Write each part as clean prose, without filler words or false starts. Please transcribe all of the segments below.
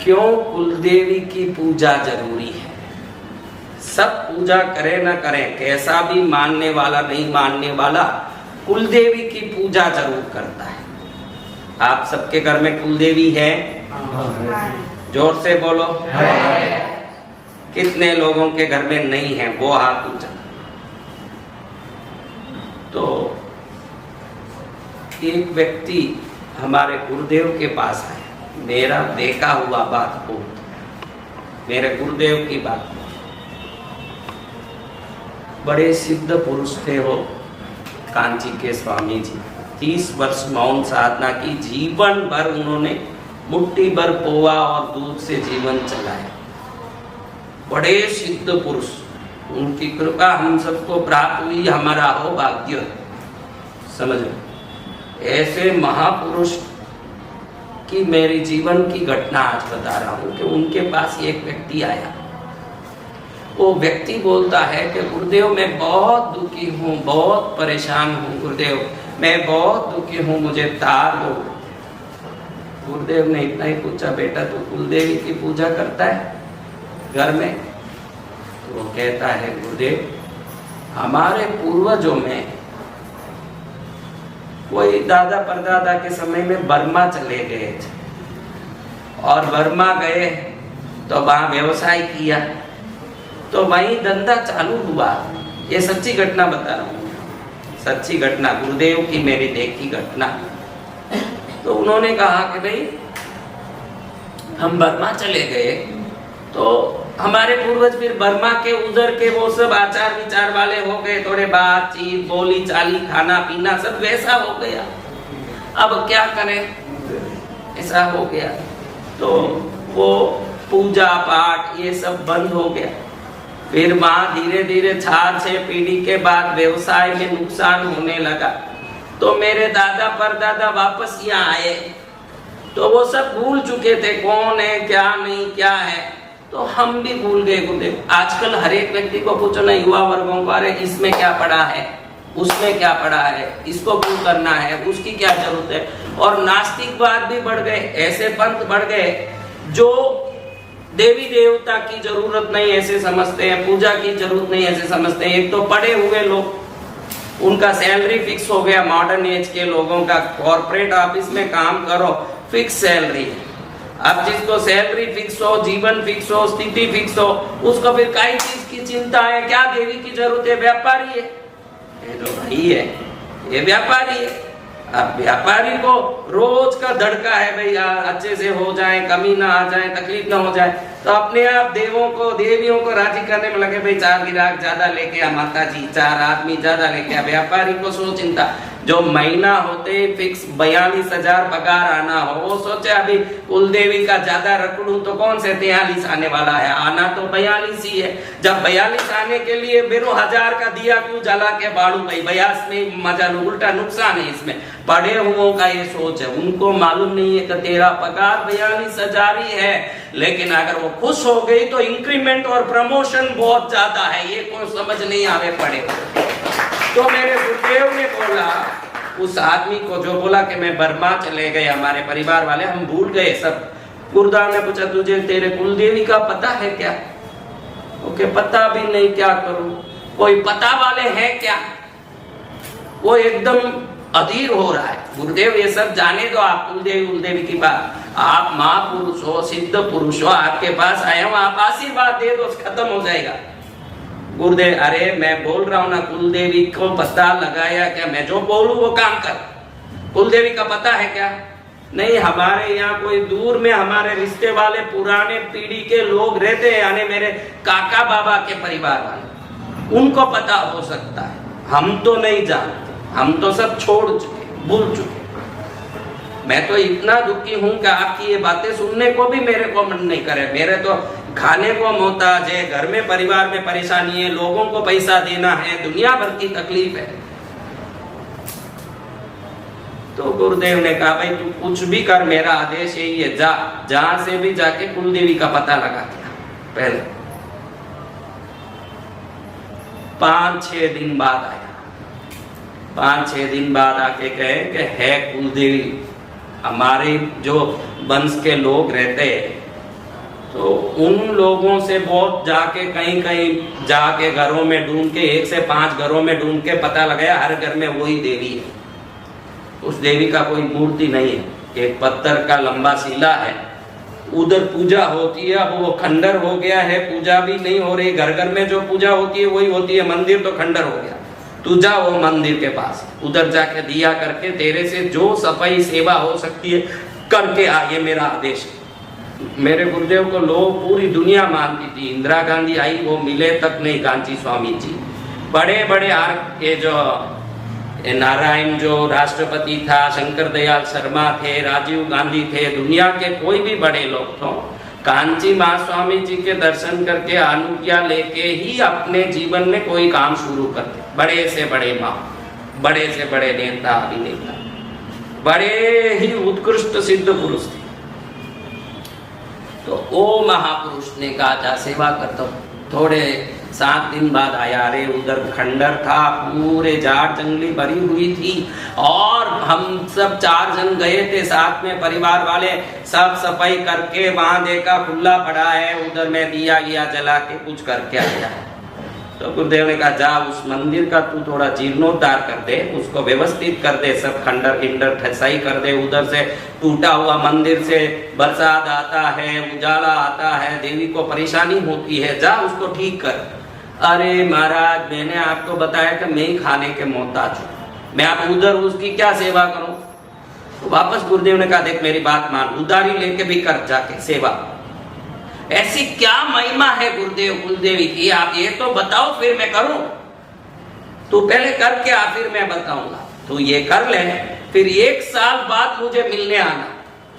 क्यों कुलदेवी की पूजा जरूरी है? सब पूजा करें न करें, कैसा भी मानने वाला नहीं मानने वाला कुलदेवी की पूजा जरूर करता है। आप सबके घर में कुलदेवी है? जोर से बोलो। कितने लोगों के घर में नहीं है? वो हाथ ऊंचा। तो एक व्यक्ति हमारे गुरुदेव के पास आया, मेरा देखा हुआ बात हो, मेरे गुरुदेव की बात। बड़े सिद्ध पुरुष थे वो, कांची के स्वामी जी। 30 वर्ष मौन साधना की, जीवन भर उन्होंने मुट्ठी भर पोहा और दूध से जीवन चलाया। बड़े सिद्ध पुरुष, उनकी कृपा हम सबको प्राप्त हुई, हमारा हो भाग्य। समझ लो, ऐसे महापुरुष की मेरी जीवन की घटना आज बता रहा हूं कि उनके पास एक व्यक्ति आया। वो व्यक्ति बोलता है कि गुरुदेव मैं बहुत दुखी हूँ, बहुत परेशान हूँ गुरुदेव, मैं बहुत दुखी हूँ, मुझे तार दो। गुरुदेव ने इतना ही पूछा, बेटा तू कुलदेवी की पूजा करता है घर में? तो वो कहता है, गुरुदेव हमारे पूर्वजों में कोई दादा परदादा के समय में बर्मा चले गए थे और बर्मा गए तो वहां व्यवसाय किया, तो वहीं धंधा चालू हुआ। ये सच्ची घटना बता रहा हूँ, सच्ची घटना, गुरुदेव की मेरी देखी घटना। तो उन्होंने कहा कि भाई हम बर्मा चले गए, तो हमारे पूर्वज फिर बर्मा के उधर के वो सब आचार विचार वाले हो गए, थोड़े बातचीत बोली चाली खाना पीना सब वैसा हो गया। अब क्या करें, ऐसा हो गया तो वो पूजा पाठ ये सब बंद हो गया। फिर वहां धीरे धीरे 4-6 पीढ़ी के बाद व्यवसाय में नुकसान होने लगा। तो मेरे दादा परदादा वापस यहाँ आए, तो वो सब भूल चुके थे कौन है क्या नहीं क्या है, तो हम भी भूल गए गुरुदेव। आजकल हर एक व्यक्ति को पूछो ना, युवा वर्गों को, अरे इसमें क्या पड़ा है, उसमें क्या पड़ा है, इसको क्यों करना है, उसकी क्या जरूरत है। और नास्तिकवाद भी बढ़ गए, ऐसे पंथ बढ़ गए जो देवी देवता की जरूरत नहीं ऐसे समझते हैं, पूजा की जरूरत नहीं ऐसे समझते हैं। एक तो पढ़े हुए लोग, उनका सैलरी फिक्स हो गया, मॉडर्न एज के लोगों का, कॉर्पोरेट ऑफिस में काम करो फिक्स सैलरी। अब जिसको सैलरी फिक्स हो, जीवन फिक्स हो, स्थिति फिक्स हो, उसको फिर कई चीज की चिंता है, क्या देवी की जरूरत है, व्यापारी है, ये जो भाई है ये व्यापारी है। अब व्यापारी को रोज का धड़का है भाई अच्छे से हो जाए, कमी ना आ जाए, तकलीफ ना हो जाए, तो अपने आप देवों को देवियों को राजी करने में लगे, भाई 4 गिराक ज्यादा लेके आ माता जी, 4 आदमी ज्यादा लेके आ। व्यापारी को सो चिंता, जो महीना होते फिक्स 42,000 पगार आना हो, वो सोचे अभी कुलदेवी का ज्यादा रखूं तो कौन से 43 आने वाला है, आना तो 42 ही है। जब 42 आने के लिए बेरो 1000 का दिया क्यों जला के बाड़ू भाई, 42 में मजा लो, उल्टा नुकसान है इसमें। पढ़े हुओं का ये सोच है, उनको मालूम नहीं है कि तेरा पगार 42,000 ही है, लेकिन अगर वो खुश हो गई तो इंक्रीमेंट और प्रमोशन बहुत ज्यादा है, ये कोई समझ नहीं आवे पड़े। तो मेरे गुरुदेव ने बोला उस आदमी को, जो बोला कि मैं बर्मा चले गए, हमारे परिवार वाले हम भूल गए सब। गुरुदेव ने पूछा, तुझे तेरे कुलदेवी का पता है क्या? ओके, पता भी नहीं, क्या करूं, कोई पता वाले हैं क्या? वो एकदम अधीर हो रहा है। गुरुदेव ये सब जाने दो आप, कुलदेवी की बात, आप महापुरुष हो, सिद्ध पुरुष हो, आपके पास आए हो, आप आशीर्वाद दे दो, खत्म हो जाएगा। गुरुदेव, अरे मैं बोल रहा हूँ ना, कुलदेवी को पता लगाया क्या? मैं जो बोलूं वो काम कर। कुलदेवी का पता है क्या? नहीं, हमारे यहाँ कोई दूर में हमारे रिश्ते वाले पुराने पीढ़ी के लोग रहते हैं, यानी मेरे काका बाबा के परिवार वाले, उनको पता हो सकता है, हम तो नहीं जानते, हम तो सब छोड़ चुके, भूल चुके। मैं तो इतना दुखी हूँ कि आपकी ये बातें सुनने को भी मेरे को मन नहीं करे। मेरे तो खाने को मोहताज है, घर में परिवार में परेशानी है, लोगों को पैसा देना है, दुनिया भर की तकलीफ है। तो गुरुदेव ने कहा, भाई तू कुछ भी कर, मेरा आदेश यही है, जा, जहां से भी जाके कुलदेवी का पता लगा दिया। पहले 5-6 दिन बाद आया, 5-6 दिन बाद आके कहे कि है कुलदेवी, हमारे जो वंश के लोग रहते हैं तो उन लोगों से बहुत जाके कहीं कहीं जाके घरों में ढूंढ के 1 से 5 घरों में ढूंढ के पता लगाया हर घर में वही देवी है। उस देवी का कोई मूर्ति नहीं है, एक पत्थर का लंबा शिला है, उधर पूजा होती है। अब वो खंडर हो गया है, पूजा भी नहीं हो रही, घर घर में जो पूजा होती है वही होती है, मंदिर तो खंडर हो गया। तू जा वो मंदिर के पास, उधर जाके दिया करके तेरे से जो सफाई सेवा हो सकती है करके आ, ये मेरा आदेश है। मेरे गुरुदेव को लोग पूरी दुनिया मानती थी, इंदिरा गांधी आई वो मिले तक नहीं कांची स्वामी जी। बड़े बड़े ये जो नारायण जो राष्ट्रपति था, शंकर दयाल शर्मा थे, राजीव गांधी थे, दुनिया के कोई भी बड़े लोग थे, कांची महास्वामी जी के दर्शन करके अनुज्ञा लेके ही अपने जीवन में कोई काम शुरू करते। बड़े से बड़े माँ, बड़े से बड़े नेता अभिनेता, बड़े ही उत्कृष्ट सिद्ध पुरुष थे। तो वो महापुरुष ने कहा था सेवा करता हूँ। थोड़े 7 दिन बाद आया, अरे उधर खंडर था, पूरे झाड़ जंगली भरी हुई थी और हम सब 4 जन गए थे साथ में, परिवार वाले, सब सफाई करके वहां देखा खुला पड़ा है, उधर मैं दिया गया जला के कुछ करके आया। तो गुरुदेव ने कहा जा उस मंदिर का तू थोड़ा जीर्णोद्धार कर दे, उसको व्यवस्थित कर दे, सब खंडर खिंडर सही कर दे। उधर से टूटा हुआ मंदिर से बरसात आता है, उजाला आता है, देवी को परेशानी होती है, जा उसको ठीक कर। अरे महाराज मैंने आपको बताया कि मैं ही खाने के मोहताज हूँ, मैं आप उधर उसकी क्या सेवा करूं। तो वापस गुरुदेव ने कहा देख मेरी बात मान, उधारी लेके भी कर जाके सेवा। ऐसी क्या महिमा है गुरुदेव कुलदेवी की, आप ये तो बताओ फिर मैं करूं। तू पहले करके आ फिर मैं बताऊंगा। तू ये कर ले, फिर 1 साल बाद मुझे मिलने आना।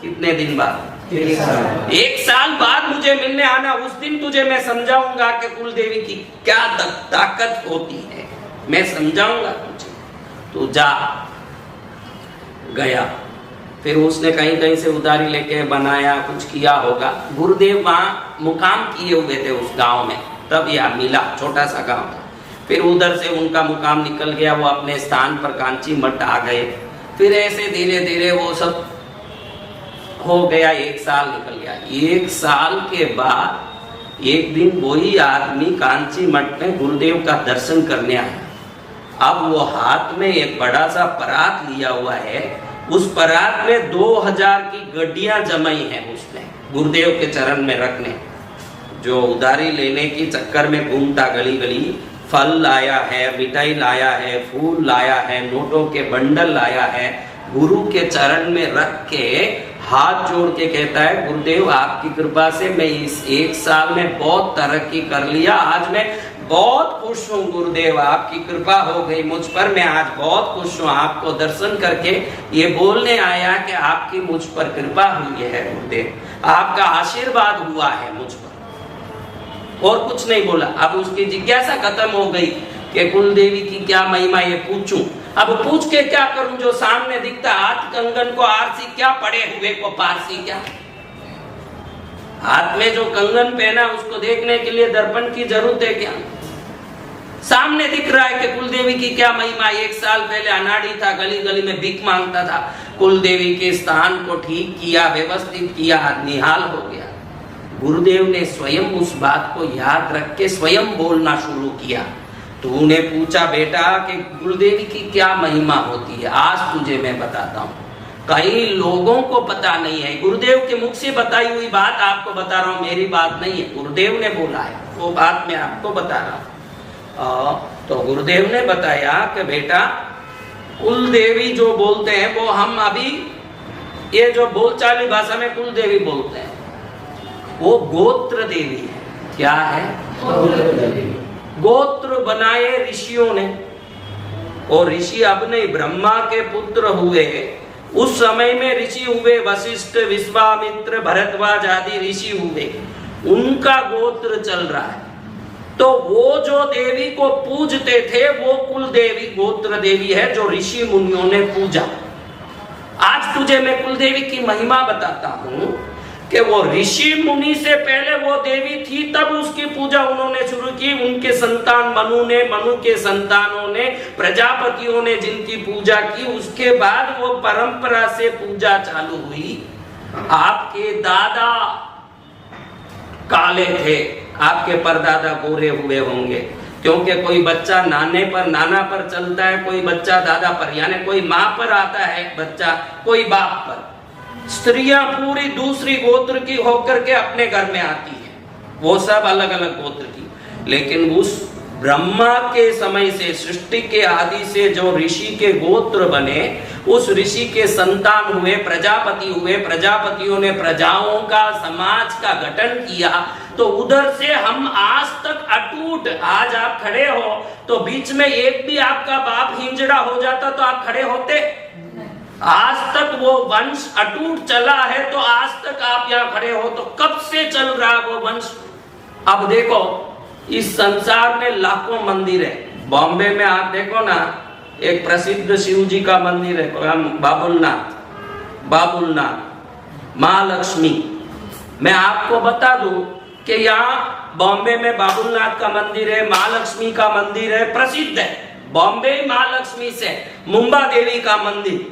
कितने दिन बाद? 1 साल बाद मुझे मिलने आना। उस दिन तुझे मैं समझाऊंगा कि कुलदेवी की क्या ताकत होती है, मैं समझाऊंगा तुझे। तू जा। गया, फिर उसने कहीं कहीं से उधारी लेके बनाया, कुछ किया होगा। गुरुदेव वहाँ मुकाम किए हुए थे उस गांव में, तब यह मिला, छोटा सा गांव था। फिर उधर से उनका मुकाम निकल गया, वो अपने स्थान पर कांची मठ आ गए। फिर ऐसे धीरे धीरे वो सब हो गया, 1 साल निकल गया। 1 साल के बाद एक दिन वही आदमी कांची मठ में गुरुदेव का दर्शन करने आया। अब वो हाथ में एक बड़ा सा परात लिया हुआ है, उस परात में 2000 की गड्डियां जमाई हैं उसने गुरुदेव के चरण में रखने। जो उधारी लेने की चक्कर में घूमता गली गली, फल लाया है, मिठाई लाया है, फूल लाया है, नोटों के बंडल लाया है, गुरु के चरण में रख के हाथ जोड़ के कहता है गुरुदेव आपकी कृपा से मैं इस 1 साल में बहुत तरक्की कर लिया, आज मैं बहुत खुश हूँ गुरुदेव, आपकी कृपा हो गई मुझ पर, मैं आज बहुत खुश हूँ। आपको दर्शन करके ये बोलने आया कि आपकी मुझ पर कृपा हुई है गुरुदेव, आपका आशीर्वाद हुआ है मुझ पर, और कुछ नहीं बोला। अब उसकी जिज्ञासा खत्म हो गई कि कुलदेवी की क्या महिमा ये पूछूं। अब पूछ के क्या करूं, जो सामने दिखता हाथ कंगन को आरसी क्या, पड़े हुए को पारसी क्या। हाथ में जो कंगन पहना उसको देखने के लिए दर्पण की जरूरत है क्या? सामने दिख रहा है कि कुलदेवी की क्या महिमा। 1 साल पहले अनाड़ी था, गली गली में भीख मांगता था, कुलदेवी के स्थान को ठीक किया, व्यवस्थित किया, निहाल हो गया। गुरुदेव ने स्वयं उस बात को याद रख के स्वयं बोलना शुरू किया। तूने पूछा बेटा कि कुलदेवी की क्या महिमा होती है, आज तुझे मैं बताता हूँ। कई लोगों को पता नहीं है, गुरुदेव के मुख से बताई हुई बात आपको बता रहा हूँ, मेरी बात नहीं है, गुरुदेव ने बोला है वो बात मैं आपको बता रहा हूँ। तो गुरुदेव ने बताया कि बेटा कुलदेवी जो बोलते हैं वो हम अभी ये जो बोलचाली भाषा में कुलदेवी बोलते हैं, वो गोत्र देवी है। क्या है? गोत्र बनाए ऋषियों ने, और ऋषि अब नहीं, ब्रह्मा के पुत्र हुए। उस समय में ऋषि हुए वशिष्ठ, विश्वामित्र, भरद्वाज आदि ऋषि हुए, उनका गोत्र चल रहा है। तो वो जो देवी को पूजते थे वो कुल देवी गोत्र देवी है जो ऋषि मुनियों ने पूजा। आज तुझे मैं कुल देवी की महिमा बताता हूँ कि वो ऋषि मुनि से पहले वो देवी थी, तब उसकी पूजा उन्होंने शुरू की। उनके संतान मनु ने, मनु के संतानों ने, प्रजापतियों ने जिनकी पूजा की, उसके बाद वो परंपरा से पूजा चालू हुई। आपके दादा काले थे, आपके परदादा गोरे हुए होंगे, क्योंकि कोई बच्चा नाना पर चलता है, कोई बच्चा दादा पर, यानी कोई माँ पर आता है बच्चा, कोई बाप पर। स्त्रियां पूरी दूसरी गोत्र की होकर के अपने घर में आती है, वो सब अलग अलग गोत्र की। लेकिन उस ब्रह्मा के समय से, सृष्टि के आदि से जो ऋषि के गोत्र बने, उस ऋषि के संतान हुए, प्रजापति हुए, प्रजापतियों ने प्रजाओं का, समाज का गठन किया, तो उधर से हम आज तक अटूट। आज आप खड़े हो तो बीच में एक भी आपका बाप हिंजड़ा हो जाता तो आप खड़े होते? आज तक वो वंश अटूट चला है, तो आज तक आप यहाँ खड़े हो। तो कब से चल रहा है वो वंश? अब देखो, इस संसार में लाखों मंदिर है। बॉम्बे में आप देखो ना, एक प्रसिद्ध शिव जी का मंदिर है, बाबुलनाथ, महालक्ष्मी। मैं आपको बता दूं कि यहाँ बॉम्बे में बाबुलनाथ का मंदिर है, महालक्ष्मी का मंदिर है, प्रसिद्ध है। बॉम्बे महालक्ष्मी से मुंबा देवी का मंदिर।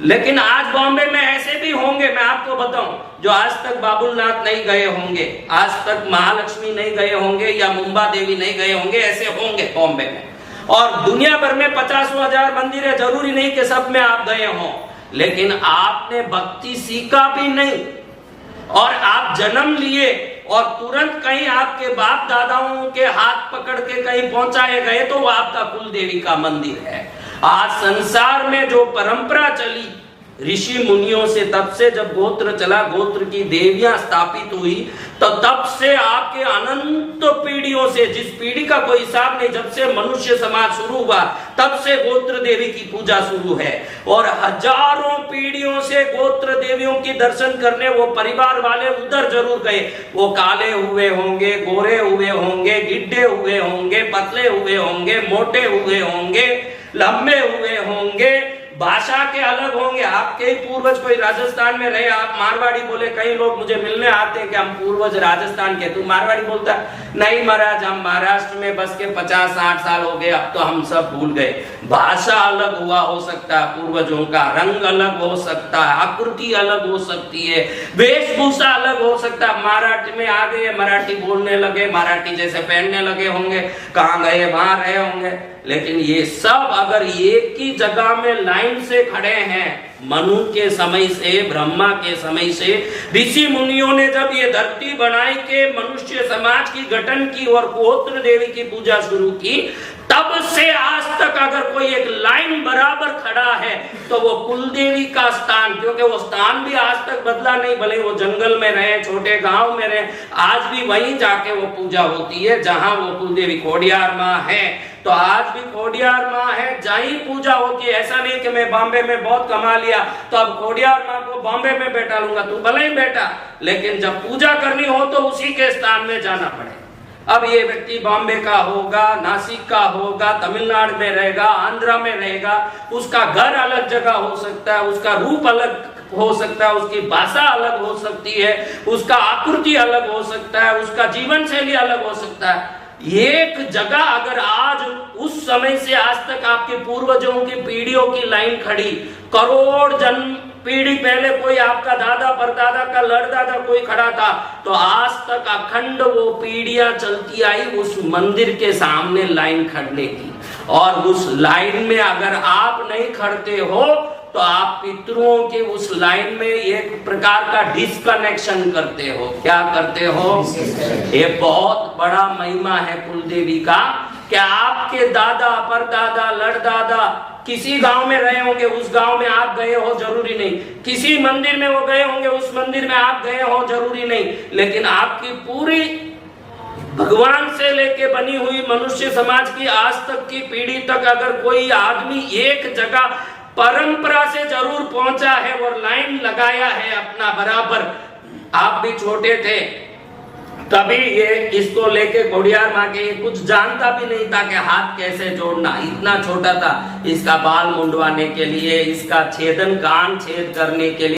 लेकिन आज बॉम्बे में ऐसे भी होंगे, मैं आपको बताऊं, जो आज तक बाबुलनाथ नहीं गए होंगे, आज तक महालक्ष्मी नहीं गए होंगे, या मुंबा देवी नहीं गए होंगे, ऐसे होंगे बॉम्बे में। और दुनिया भर में 50,000 मंदिर है, जरूरी नहीं कि सब में आप गए हों, लेकिन आपने भक्ति सीखा भी नहीं, और आप जन्म लिए और तुरंत कहीं आपके बाप दादाओं के हाथ पकड़ के कहीं पहुंचाए गए, तो वो आपका कुल देवी का मंदिर है। आज संसार में जो परंपरा चली ऋषि मुनियों से, तब से जब गोत्र चला, गोत्र की देवियां स्थापित हुई, तो तब से आपके अनंत पीढ़ियों से, जिस पीढ़ी का कोई हिसाब नहीं, जब से मनुष्य समाज शुरू हुआ तब से गोत्र देवी की पूजा शुरू है। और हजारों पीढ़ियों से गोत्र देवियों की दर्शन करने वो परिवार वाले उधर जरूर गए। वो काले हुए होंगे, गोरे हुए होंगे, गिड्ढे हुए होंगे, पतले हुए होंगे, मोटे हुए होंगे, लंबे हुए होंगे, भाषा के अलग होंगे। आपके ही पूर्वज कोई राजस्थान में रहे, आप मारवाड़ी बोले, कई लोग मुझे मिलने आते हैं कि हम पूर्वज राजस्थान के, तू मारवाड़ी बोलता? नहीं महाराज, हम महाराष्ट्र में बस के 50-60 साल हो गए, अब तो हम सब भूल गए। भाषा अलग हुआ हो सकता है पूर्वजों का, रंग अलग हो सकता है, आकृति अलग हो सकती है, वेशभूषा अलग हो सकता है। मराठी में आ गए, मराठी बोलने लगे, मराठी जैसे पहनने लगे होंगे, कहाँ गए वहां रहे होंगे। लेकिन ये सब अगर एक ही जगह में लाइन से खड़े हैं, मनु के समय से, ब्रह्मा के समय से, ऋषि मुनियों ने जब ये धरती बनाई के मनुष्य समाज की गठन की और गोत्र देवी की पूजा शुरू की, तब से आज तक अगर कोई एक लाइन बराबर खड़ा है तो वो कुल देवी का स्थान, क्योंकि वो स्थान भी आज तक बदला नहीं, भले वो जंगल में रहे, छोटे गांव में रहे, आज भी वहीं जाके वो पूजा होती है जहां वो कुल देवी खोडियार माँ है। तो आज भी खोडियार माँ है, जहाँ ही पूजा होती है। ऐसा नहीं कि मैं बॉम्बे में बहुत कमा लिया तो अब खोडियार माँ को बॉम्बे में बैठा लूंगा, तू भले ही बैठा, लेकिन जब पूजा करनी हो तो उसी के स्थान में जाना पड़े। अब ये व्यक्ति बॉम्बे का होगा, नासिक का होगा, तमिलनाडु में रहेगा, आंध्रा में रहेगा, उसका घर अलग जगह हो सकता है, उसका रूप अलग हो सकता है, उसकी भाषा अलग हो सकती है, उसका आकृति अलग हो सकता है, उसका जीवन शैली अलग हो सकता है। एक जगह अगर आज उस समय से आज तक आपके पूर्वजों की पीढ़ियों की लाइन खड़ी, करोड़ जन्म पीढ़ी पहले कोई आपका दादा परदादा का लड़दादा कोई खड़ा था, तो आज तक अखंड वो पीढ़ियां चलती आई उस मंदिर के सामने लाइन खड़ने की। और उस लाइन में अगर आप नहीं खड़ते हो तो आप पितरों के उस लाइन में एक प्रकार का डिस्कनेक्शन करते हो। क्या करते हो? ये बहुत बड़ा महिमा है कुलदेवी का, कि आपके दादा परदादा लड़दादा किसी गांव में रहे होंगे, उस गांव में आप गए हो जरूरी नहीं, किसी मंदिर में वो गए होंगे, उस मंदिर में आप गए हो जरूरी नहीं, लेकिन आपकी पूरी भगवान से लेके बनी हुई मनुष्य समाज की आज तक की पीढ़ी तक अगर कोई आदमी एक जगह परंपरा से जरूर पहुंचा है और लाइन लगाया है अपना बराबर। आप भी छोटे थे तभी ये इसको लेके खोडियार माँ के कुछ जानता भी नहीं था कि हाथ कैसे जोड़ना, इतना छोटा था। इसका बाल मुंडवाने के लिए, इसका छेदन कान छेद करने के लिए